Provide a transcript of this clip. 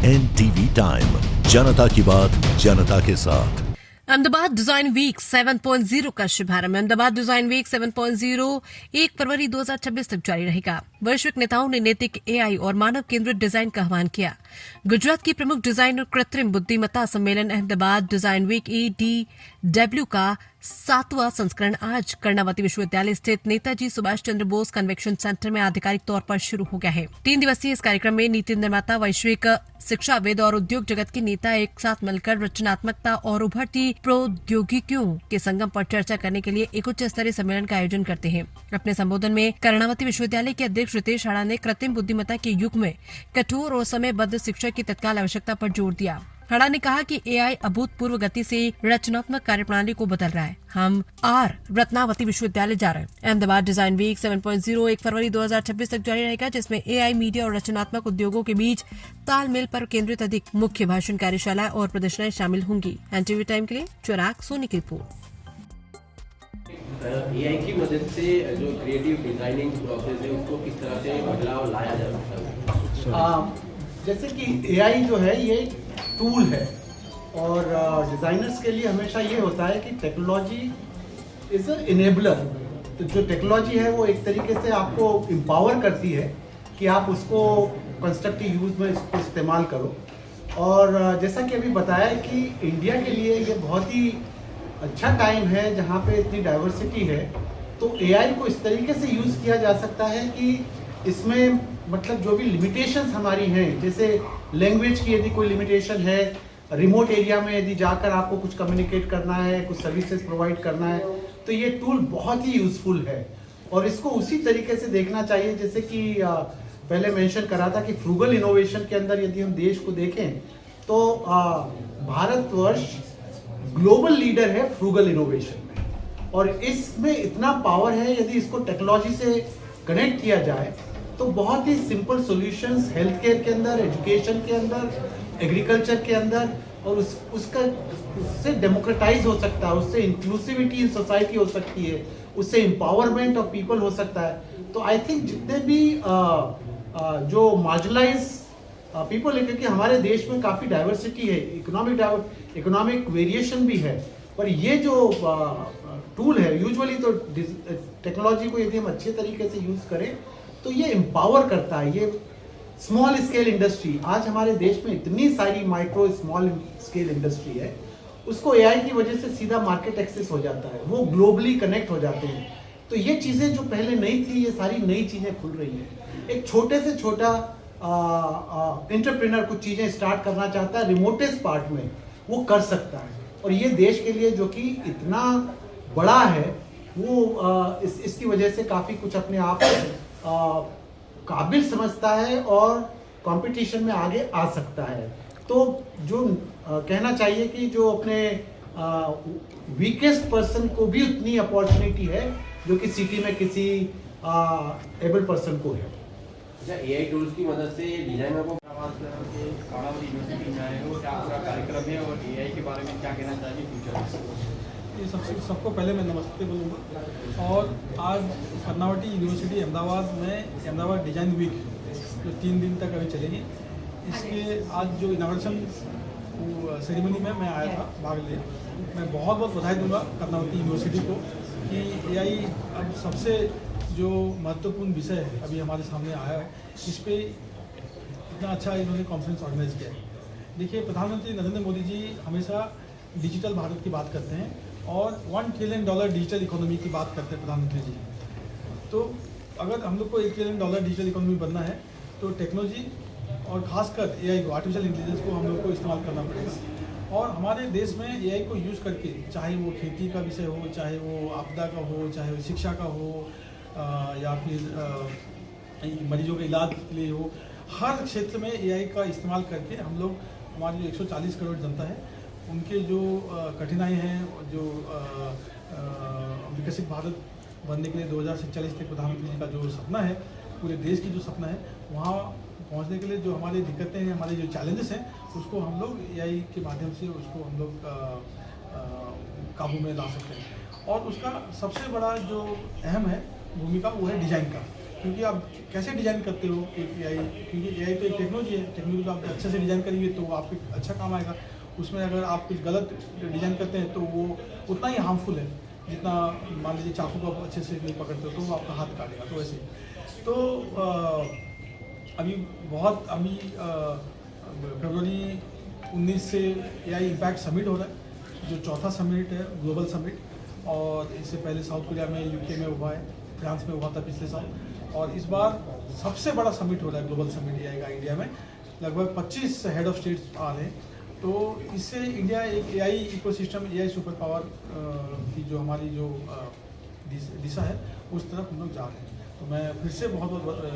NTV time, जनता की बात जनता के साथ। अहमदाबाद डिजाइन वीक 7.0 का शुभारंभ। अहमदाबाद डिजाइन वीक 7.0 1 फरवरी 2026 तक जारी रहेगा। वैश्विक नेताओं ने नैतिक एआई और मानव केंद्रित डिजाइन का आह्वान किया। गुजरात की प्रमुख डिजाइन और कृत्रिम बुद्धिमत्ता सम्मेलन अहमदाबाद डिजाइन वीक EDW का 7वां संस्करण आज कर्णावती विश्वविद्यालय स्थित नेताजी सुभाष चंद्र बोस कन्वेंशन सेंटर में आधिकारिक तौर पर शुरू हो गया है। 3 दिवसीय इस कार्यक्रम में नीति निर्माता, वैश्विक शिक्षाविद और उद्योग जगत के नेता एक साथ मिलकर रचनात्मकता और उभरती प्रौद्योगिकियों के संगम पर चर्चा करने के लिए एक उच्च स्तरीय सम्मेलन का आयोजन करते हैं। अपने संबोधन में कर्णावती विश्वविद्यालय के अध्यक्ष रितेश हाड़ा ने कृत्रिम बुद्धिमत्ता के युग में कठोर और समयबद्ध शिक्षा की तत्काल आवश्यकता पर जोर दिया। हाड़ा ने कहा कि एआई अभूतपूर्व गति से रचनात्मक कार्यप्रणाली को बदल रहा है। हम रत्नावती विश्वविद्यालय जा रहे हैं। अहमदाबाद डिजाइन वीक 7.0 1 फरवरी 2026 तक जारी रहेगा, जिसमें एआई, मीडिया और रचनात्मक उद्योगों के बीच तालमेल पर केंद्रित अधिक मुख्य भाषण, कार्यशाला और प्रदर्शनाएं शामिल होंगी। एनटीवी टाइम के लिए चिराग सोनी की रिपोर्ट। एआई की मदद से जो क्रिएटिव डिजाइनिंग प्रोसेस है उसको किस तरह से बदलाव लाया जा सकता है? जैसे कि एआई जो है ये टूल है और डिज़ाइनर्स के लिए हमेशा ये होता है कि टेक्नोलॉजी इज़ अ इनेबलर। तो जो टेक्नोलॉजी है वो एक तरीके से आपको एम्पावर करती है कि आप उसको कंस्ट्रक्टिव यूज़ में इसको इस्तेमाल करो। और जैसा कि अभी बताया कि इंडिया के लिए ये बहुत ही अच्छा टाइम है जहाँ पे इतनी डाइवर्सिटी है। तो एआई को इस तरीके से यूज़ किया जा सकता है कि इसमें मतलब जो भी लिमिटेशंस हमारी हैं, जैसे लैंग्वेज की यदि कोई लिमिटेशन है, रिमोट एरिया में यदि जाकर आपको कुछ कम्युनिकेट करना है, कुछ सर्विसेज प्रोवाइड करना है, तो ये टूल बहुत ही यूज़फुल है। और इसको उसी तरीके से देखना चाहिए जैसे कि पहले मेंशन करा था कि फ्रूगल इनोवेशन के अंदर यदि हम देश को देखें तो भारतवर्ष ग्लोबल लीडर है फ्रूगल इनोवेशन में। और इसमें इतना पावर है, यदि इसको टेक्नोलॉजी से कनेक्ट किया जाए तो बहुत ही सिंपल सॉल्यूशंस हेल्थ केयर के अंदर, एजुकेशन के अंदर, एग्रीकल्चर के अंदर, और उससे डेमोक्रेटाइज हो सकता है, उससे इंक्लूसिविटी इन सोसाइटी हो सकती है, उससे एम्पावरमेंट ऑफ पीपल हो सकता है। तो आई थिंक जितने भी जो मार्जिनलाइज पीपल है, क्योंकि हमारे देश में काफ़ी डाइवर्सिटी है, इकोनॉमिक वेरिएशन भी है, पर ये जो टूल है यूजुअली तो टेक्नोलॉजी को यदि हम अच्छे तरीके से यूज़ करें तो ये एम्पावर करता है। ये स्मॉल स्केल इंडस्ट्री, आज हमारे देश में इतनी सारी माइक्रो स्मॉल स्केल इंडस्ट्री है, उसको एआई की वजह से सीधा मार्केट एक्सेस हो जाता है, वो ग्लोबली कनेक्ट हो जाते हैं। तो ये चीज़ें जो पहले नहीं थी, ये सारी नई चीज़ें खुल रही हैं। एक छोटे से छोटा एंटरप्रेन्योर कुछ चीज़ें स्टार्ट करना चाहता है रिमोटेस्ट पार्ट में, वो कर सकता है। और ये देश के लिए जो कि इतना बड़ा है, वो इसकी वजह से काफ़ी कुछ अपने आप काबिल समझता है और कंपटीशन में आगे आ सकता है। तो जो कहना चाहिए कि जो अपने वीकेस्ट पर्सन को भी उतनी अपॉर्चुनिटी है जो कि सिटी में किसी एबल पर्सन को है। अच्छा, एआई टूल्स की मदद से डिजाइनर को कर्णावती यूनिवर्सिटी में आए हो, क्या पूरा कार्यक्रम है और एआई के बारे में क्या कहना चाहिए फ्यूचर? ये सबको पहले मैं नमस्ते बोलूँगा। और आज कर्णावती यूनिवर्सिटी अहमदाबाद में अहमदाबाद डिजाइन वीक जो 3 दिन तक अभी चलेगी, इसके आज जो इनाग्रेशन सेरेमनी में मैं आया था भाग लिया। मैं बहुत बहुत बधाई दूंगा कर्णावती यूनिवर्सिटी को कि एआई अब सबसे जो महत्वपूर्ण विषय है अभी हमारे सामने आया है, इस पर इतना अच्छा इन्होंने कॉन्फ्रेंस ऑर्गेनाइज किया है। देखिए, प्रधानमंत्री नरेंद्र मोदी जी हमेशा डिजिटल भारत की बात करते हैं और $1 ट्रिलियन डिजिटल इकोनॉमी की बात करते हैं प्रधानमंत्री जी। तो अगर हम लोग को $1 ट्रिलियन डिजिटल इकोनॉमी बनना है तो टेक्नोलॉजी और खासकर एआई को, आर्टिफिशियल इंटेलिजेंस को हम लोग को इस्तेमाल करना पड़ेगा। और हमारे देश में एआई को यूज़ करके, चाहे वो खेती का विषय हो, चाहे वो आपदा का हो, चाहे वो शिक्षा का हो, या फिर मरीजों के इलाज के लिए हो, हर क्षेत्र में एआई का इस्तेमाल करके हम लोग, हमारी जो 140 करोड़ जनता है, उनके जो कठिनाई हैं, जो विकसित भारत बनने के लिए 2047 तक प्रधानमंत्री जी का जो सपना है, पूरे देश की जो सपना है, वहाँ पहुँचने के लिए जो हमारी दिक्कतें हैं, हमारे जो चैलेंजेस हैं, उसको हम लोग एआई के माध्यम से उसको हम लोग काबू में ला सकते हैं। और उसका सबसे बड़ा जो अहम है भूमिका, वो है डिज़ाइन का। क्योंकि आप कैसे डिज़ाइन करते हो एक AI, क्योंकि AI तो एक टेक्नोलॉजी है, टेक्नोलॉजी को आप अच्छे से डिज़ाइन करेंगे तो आपको अच्छा काम आएगा। उसमें अगर आप कुछ गलत डिज़ाइन करते हैं तो वो उतना ही हार्मफुल है जितना मान लीजिए चाकू को आप अच्छे से नहीं पकड़ते हो तो वो आपका हाथ काटेगा। तो वैसे तो अभी फरवरी 19 से AI इम्पैक्ट समिट हो रहा है, जो चौथा समिट है, ग्लोबल समिट। और इससे पहले साउथ कोरिया में, UK में हुआ है, फ्रांस में हुआ था पिछले साल, और इस बार सबसे बड़ा समिट हो रहा है ग्लोबल समिट AI का इंडिया में। लगभग 25 हेड ऑफ स्टेट्स आ रहे हैं। तो इससे इंडिया एक AI ecosystem, AI super power की जो हमारी जो दिशा है उस तरफ हम लोग जा रहे हैं। तो मैं फिर से बहुत